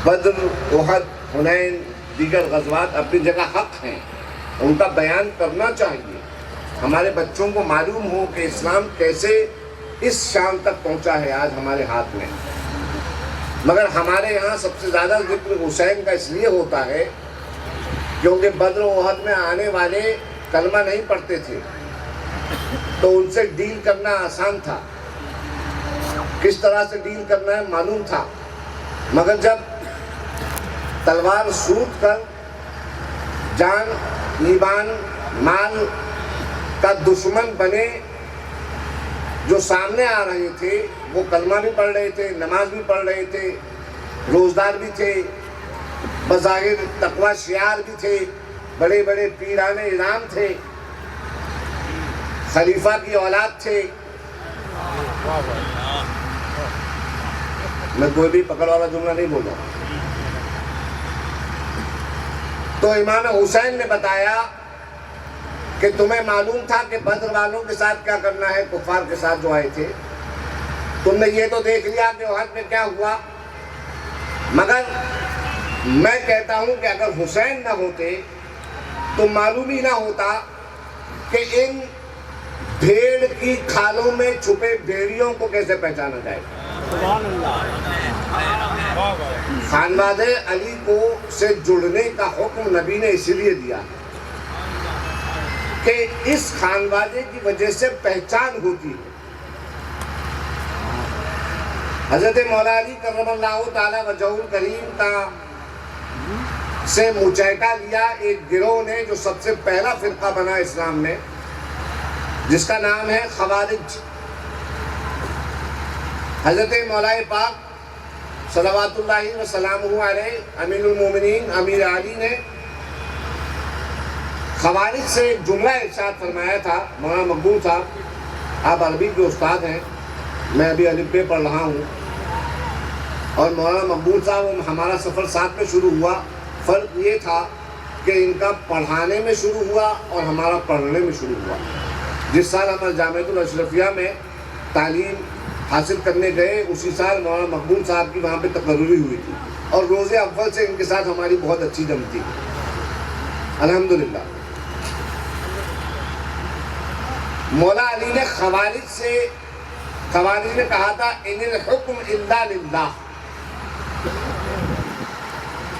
بدر، احد، حنین، دیگر غزوات اپنی جگہ حق ہیں، ان کا بیان کرنا چاہیے. ہمارے بچوں کو معلوم ہو کہ اسلام کیسے اس شان تک پہنچا ہے آج ہمارے ہاتھ میں. مگر ہمارے یہاں سب سے زیادہ ذکر حسین کا اس لیے ہوتا ہے کیونکہ بدر و احد میں آنے والے کلمہ نہیں پڑھتے تھے، تو ان سے ڈیل کرنا آسان تھا، کس طرح سے ڈیل کرنا ہے معلوم تھا. مگر جب تلوار سوٹ کر جان، ایمان، مال کا دشمن بنے جو سامنے آ رہے تھے، وہ کلمہ بھی پڑھ رہے تھے، نماز بھی پڑھ رہے تھے، روزدار بھی تھے، بظاہر تقوی شعار بھی تھے، بڑے بڑے پیران اعظام تھے، خلیفہ کی اولاد تھے. میں کوئی بھی پکڑ والا جملہ نہیں بول رہا. تو امام حسین نے بتایا کہ تمہیں معلوم تھا کہ بدر والوں کے ساتھ کیا کرنا ہے، کفار کے ساتھ جو آئے تھے. تم نے یہ تو دیکھ لیا کہ احد میں کیا ہوا. مگر میں کہتا ہوں کہ اگر حسین نہ ہوتے تو معلوم ہی نہ ہوتا کہ ان بھیڑ کی کھالوں میں چھپے بھیڑیوں کو کیسے پہچانا جائے. خانوادہ علی کو سے جڑنے کا حکم نبی نے اسی لیے دیا کہ اس خانوادے کی وجہ سے پہچان ہوتی ہے. حضرت مولا علی کرم اللہ تعالی وجہہ الکریم کا سے مچائقہ لیا ایک گروہ نے جو سب سے پہلا فرقہ بنا اسلام میں، جس کا نام ہے خوارج. حضرت مولا پاک صلوات اللہ وسلامہ علیہ امیر المومنین امیر علی نے خوارج سے ایک جملہ ارشاد فرمایا تھا. مولانا مقبول صاحب، آپ عربی کے استاد ہیں، میں ابھی الف ب پڑھ رہا ہوں، اور مولانا مقبول صاحب ہمارا سفر ساتھ میں شروع ہوا. فرق یہ تھا کہ ان کا پڑھانے میں شروع ہوا اور ہمارا پڑھنے میں شروع ہوا. جس سال ہم جامعۃ الاشرفیہ میں تعلیم حاصل کرنے گئے، اسی سال مولانا مقبول صاحب کی وہاں پہ تقرری ہوئی تھی، اور روز اول سے ان کے ساتھ ہماری بہت اچھی جمتی الحمدللہ. مولا علی نے خوارج نے کہا تھا ان الحکم الا للہ،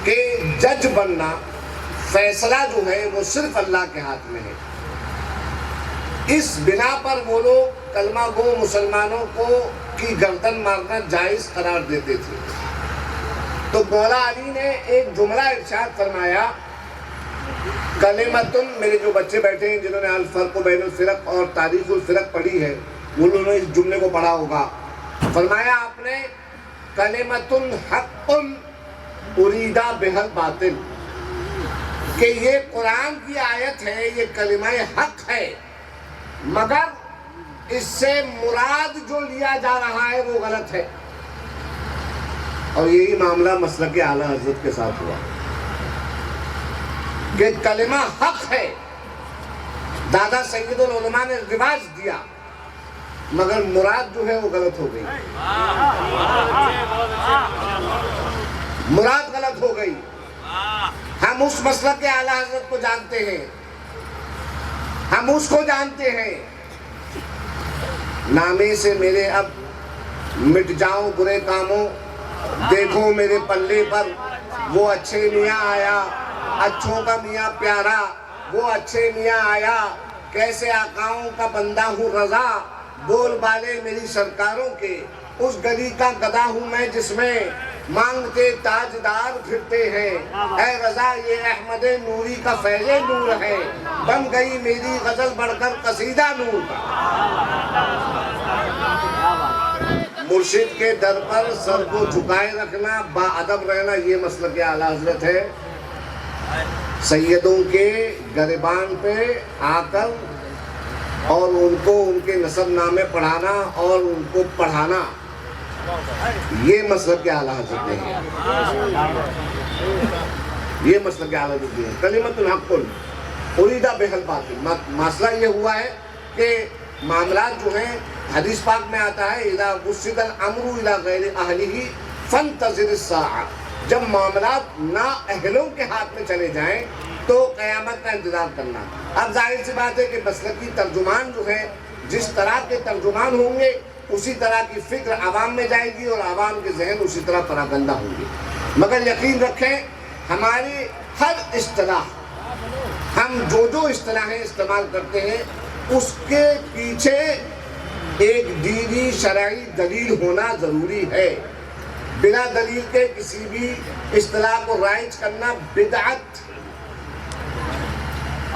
کہ جج بننا، فیصلہ جو ہے وہ صرف اللہ کے ہاتھ میں ہے. اس بنا پر وہ لوگ کلمہ گو مسلمانوں کو کی گردن مارنا جائز قرار دیتے تھے. تو مولا علی نے ایک جملہ ارشاد فرمایا، کلمتن، میرے جو بچے بیٹھے ہیں جنہوں نے الفرق بین الفرق اور تاریخ الفرق پڑھی ہے، انہوں نے اس جملے کو پڑھا ہوگا. فرمایا آپ نے، کلمتن حق اریدا بہل باطل، کہ یہ قرآن کی آیت ہے، یہ کلمہ حق ہے، مگر اس سے مراد جو لیا جا رہا ہے وہ غلط ہے. اور یہی معاملہ مسلک اعلیٰ حضرت کے ساتھ ہوا کہ کلمہ حق ہے، دادا سید العلماء نے رواج دیا، مگر مراد جو ہے وہ غلط ہو گئی، مراد غلط ہو گئی. ہم اس مسلک کے اعلیٰ حضرت کو جانتے ہیں، ہم اس کو جانتے ہیں. نامے سے میرے اب مٹ جاؤ برے کاموں، دیکھو میرے پلے پر وہ اچھے میاں آیا، اچھوں کا میاں پیارا، وہ اچھے میاں آیا، کیسے آقاؤں کا بندہ ہوں رضا، بول بالے میری سرکاروں کے، اس گلی کا گدا ہوں میں جس میں مانگتے تاجدار پھرتے ہیں. اے رضا یہ احمد نوری کا فیض نور ہے، بن گئی میری غزل بڑھ کر قصیدہ نور. مرشد کے در پر سر کو جھکائے رکھنا، با ادب رہنا، یہ مسلک اعلیٰ حضرت ہے. سیدوں کے گریبان پہ آ کر اور ان کو ان کے نسب نامے پڑھانا اور ان کو پڑھانا، یہ مسلک اعلیٰ حضرت ہے، یہ مسلک اعلیٰ حضرت ہے. کلمۃ الحق اریدا بہل باطل. مسئلہ یہ ہوا ہے کہ معاملات جو ہیں، حدیث پاک میں آتا ہے اذا وسد الامر الى غیر اہلہ فانتظر الساعہ، جب معاملات نااہلوں کے ہاتھ میں چلے جائیں تو قیامت کا انتظار کرنا۔ اب ظاہر سی بات ہے کہ مسلکی ترجمان جو ہے جس طرح کے ترجمان ہوں گے اسی طرح کی فکر عوام میں جائے گی اور عوام کے ذہن اسی طرح پراگندہ ہوں گے۔ مگر یقین رکھیں ہماری ہر اصطلاح، ہم جو اصطلاحیں استعمال کرتے ہیں اس کے پیچھے ایک دینی شرعی دلیل ہونا ضروری ہے۔ بنا دلیل کے کسی بھی اصطلاح کو رائج کرنا بدعت،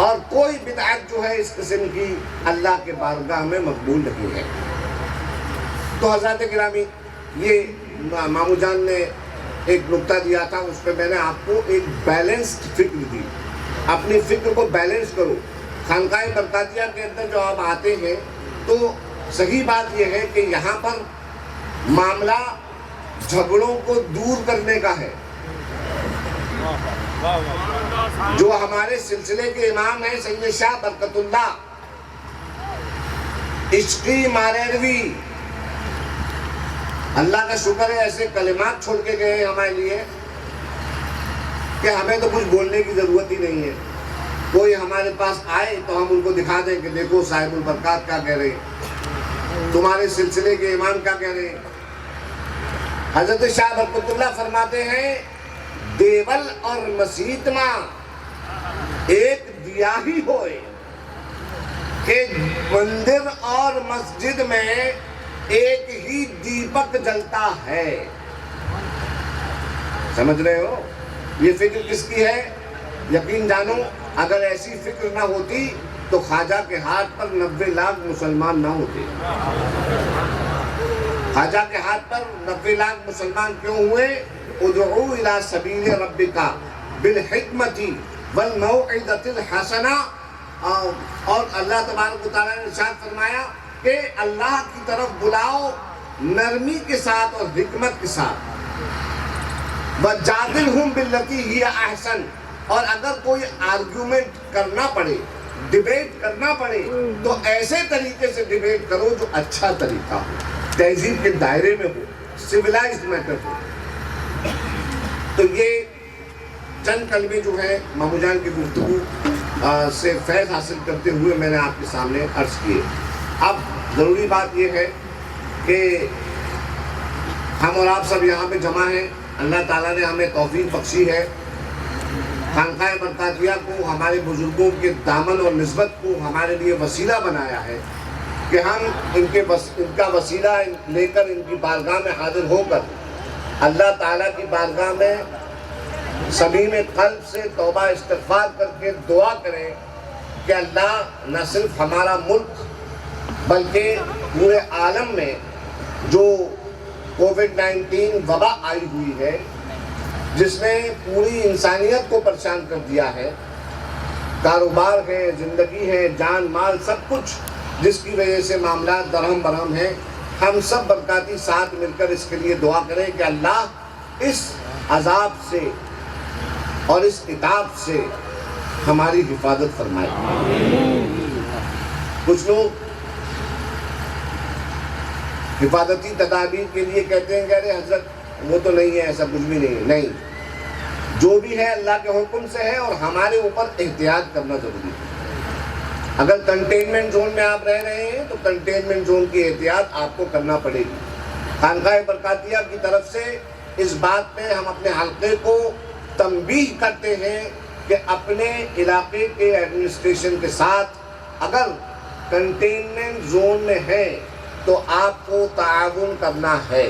اور کوئی بدعت جو ہے اس قسم کی اللہ کے بارگاہ میں مقبول نہیں ہے۔ تو حضرات گرامی، یہ مامو جان نے ایک نقطہ دیا تھا، اس پہ میں نے آپ کو ایک بیلنسڈ فکر دی۔ اپنی فکر کو بیلنس کرو۔ خانقاہ برکاتیہ کے اندر جو آپ آتے ہیں تو صحیح بات یہ ہے کہ یہاں پر معاملہ جھگڑوں کو دور کرنے کا ہے۔ جو ہمارے سلسلے کے امام ہیں سید شاہ برکت اللہ عشقی ماریروی، اللہ کا شکر ہے ایسے کلمات چھوڑ کے گئے ہمارے لیے کہ ہمیں تو کچھ بولنے کی ضرورت ہی نہیں ہے۔ کوئی ہمارے پاس آئے تو ہم ان کو دکھا دیں کہ دیکھو صاحب البرکات کیا کہہ رہے ہیں، تمہارے سلسلے کے امام کیا کہہ رہے ہیں۔ حضرت شاہ برکت اللہ فرماتے ہیں دیول اور مسیت ماں ایک دیا ہی ہوئے، کہ مندر اور مسجد میں ایک ہی دیپک جلتا ہے۔ سمجھ رہے ہو یہ فکر کس کی ہے؟ یقین جانو اگر ایسی فکر نہ ہوتی تو خواجہ کے ہاتھ پر 90 لاکھ مسلمان نہ ہوتے۔ خواجہ کے ہاتھ پر 90 لاکھ مسلمان کیوں ہوئے؟ ادعو الی سبیل ربک بالحکمت والموعظۃ الحسنہ، اور اللہ تبارک و تعالیٰ نے ارشاد فرمایا کہ اللہ کی طرف بلاؤ نرمی کے ساتھ اور حکمت کے ساتھ۔ وَجَادِلْهُمْ بِالَّتِي هِيَ أَحْسَنُ، اور اگر کوئی آرگیومنٹ کرنا پڑے، ڈیبیٹ کرنا پڑے تو ایسے طریقے سے ڈیبیٹ کرو جو اچھا طریقہ ہو، تہذیب کے دائرے میں ہو، سیولائزڈ میتھڈ ہو۔ تو یہ چند کلمے جو ہیں مامو جان کی گفتگو سے فیض حاصل کرتے ہوئے میں نے آپ کے سامنے عرض کیے۔ اب ضروری بات یہ ہے کہ ہم اور آپ سب یہاں پہ جمع ہیں، اللہ تعالیٰ نے ہمیں توفیق بخشی ہے، خانقاہ برکاتیہ کو، ہمارے بزرگوں کے دامن اور نسبت کو ہمارے لیے وسیلہ بنایا ہے کہ ہم ان کا وسیلہ لے کر ان کی بارگاہ میں حاضر ہو کر اللہ تعالیٰ کی بارگاہ میں صمیم قلب سے توبہ استغفار کر کے دعا کریں کہ اللہ نہ صرف ہمارا ملک بلکہ پورے عالم میں جو کووڈ-19 وبا آئی ہوئی ہے جس نے پوری انسانیت کو پریشان کر دیا ہے، کاروبار ہے، زندگی ہے، جان مال سب کچھ، جس کی وجہ سے معاملات درہم برہم ہیں، ہم سب برکاتی ساتھ مل کر اس کے لیے دعا کریں کہ اللہ اس عذاب سے اور اس عتاب سے ہماری حفاظت فرمائے۔ کچھ لوگ حفاظتی تدابیر کے لیے کہتے ہیں کہ ارے حضرت وہ تو نہیں ہے، ایسا کچھ بھی نہیں ہے۔ نہیں، جو بھی ہے اللہ کے حکم سے ہے اور ہمارے اوپر احتیاط کرنا ضروری ہے۔ اگر کنٹینمنٹ زون میں آپ رہ رہے ہیں تو کنٹینمنٹ زون کی احتیاط آپ کو کرنا پڑے گی۔ خانقاہ برکاتیہ کی طرف سے اس بات پہ ہم اپنے حلقے کو تنبیہ کرتے ہیں کہ اپنے علاقے کے ایڈمنسٹریشن کے ساتھ اگر کنٹینمنٹ زون میں ہے تو آپ کو تعاون کرنا ہے۔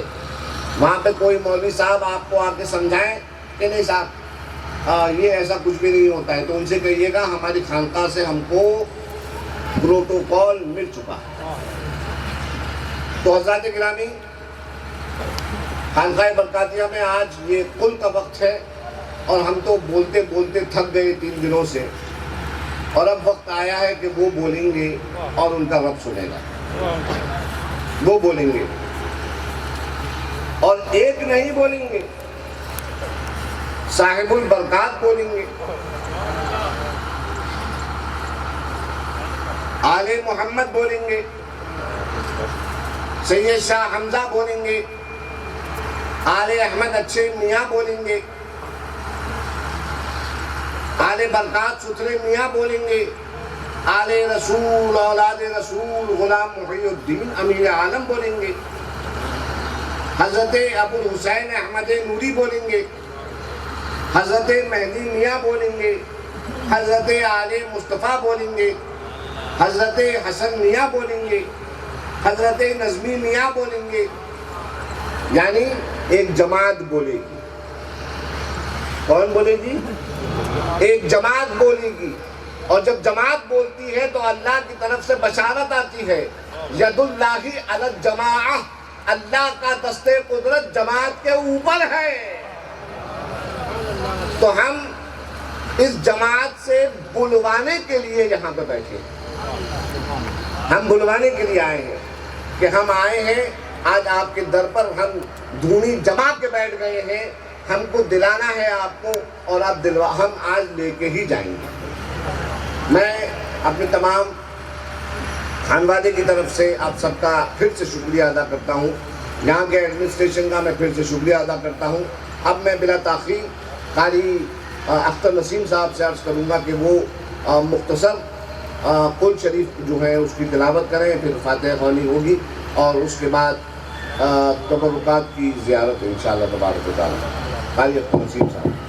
وہاں پہ کوئی مولوی صاحب آپ کو آ کے سمجھائیں کہ نہیں صاحب یہ ایسا کچھ بھی نہیں ہوتا ہے، تو ان سے کہیے گا ہماری خانقاہ سے ہم کو پروٹوکول مل چکا ہے۔ تو حضرات گرامی، خانقاہ برکاتیہ میں آج یہ کل کا وقت ہے اور ہم تو بولتے بولتے تھک گئے 3 دنوں سے، اور اب وقت آیا ہے کہ وہ بولیں گے اور ان کا رب سنے گا۔ وہ بولیں گے اور ایک نہیں بولیں گے، صاحب البرکات بولیں گے، آل محمد بولیں گے، سید شاہ حمزہ بولیں گے، آل احمد اچھے میاں بولیں گے، آل برکات ستھرے میاں بولیں گے، آل رسول اولاد رسول غلام محی الدین امیر عالم بولیں گے، حضرت ابو الحسین احمد نوری بولیں گے، حضرت مہدی میاں بولیں گے، حضرت آل مصطفیٰ بولیں گے، حضرت حسن میاں بولیں گے، حضرت نظمی میاں بولیں گے، یعنی ایک جماعت بولے گی۔ کون بولے گی؟ ایک جماعت بولے گی، اور جب جماعت بولتی ہے تو اللہ کی طرف سے بشارت آتی ہے، ید اللہ علی الجماعہ، اللہ کا دست قدرت جماعت کے اوپر ہے۔ تو ہم اس جماعت سے بلوانے کے لیے یہاں پہ بیٹھے ہیں، ہم بلوانے کے لیے آئے ہیں کہ ہم آئے ہیں آج آپ کے در پر، ہم دھونی جما کے بیٹھ گئے ہیں، ہم کو دلانا ہے آپ کو، اور آپ ہم آج لے کے ہی جائیں گے۔ میں اپنی تمام خانوادے کی طرف سے آپ سب کا پھر سے شکریہ ادا کرتا ہوں، یہاں کے ایڈمنسٹریشن کا میں پھر سے شکریہ ادا کرتا ہوں۔ اب میں بلا تاخیر قاری اختر نسیم صاحب سے عرض کروں گا کہ وہ مختصر قل شریف جو ہے اس کی تلاوت کریں، پھر فاتحہ خوانی ہوگی، اور اس کے بعد تبرکات کی زیارت انشاءاللہ تبارک و تعالی۔ قاری اختر نسیم صاحب۔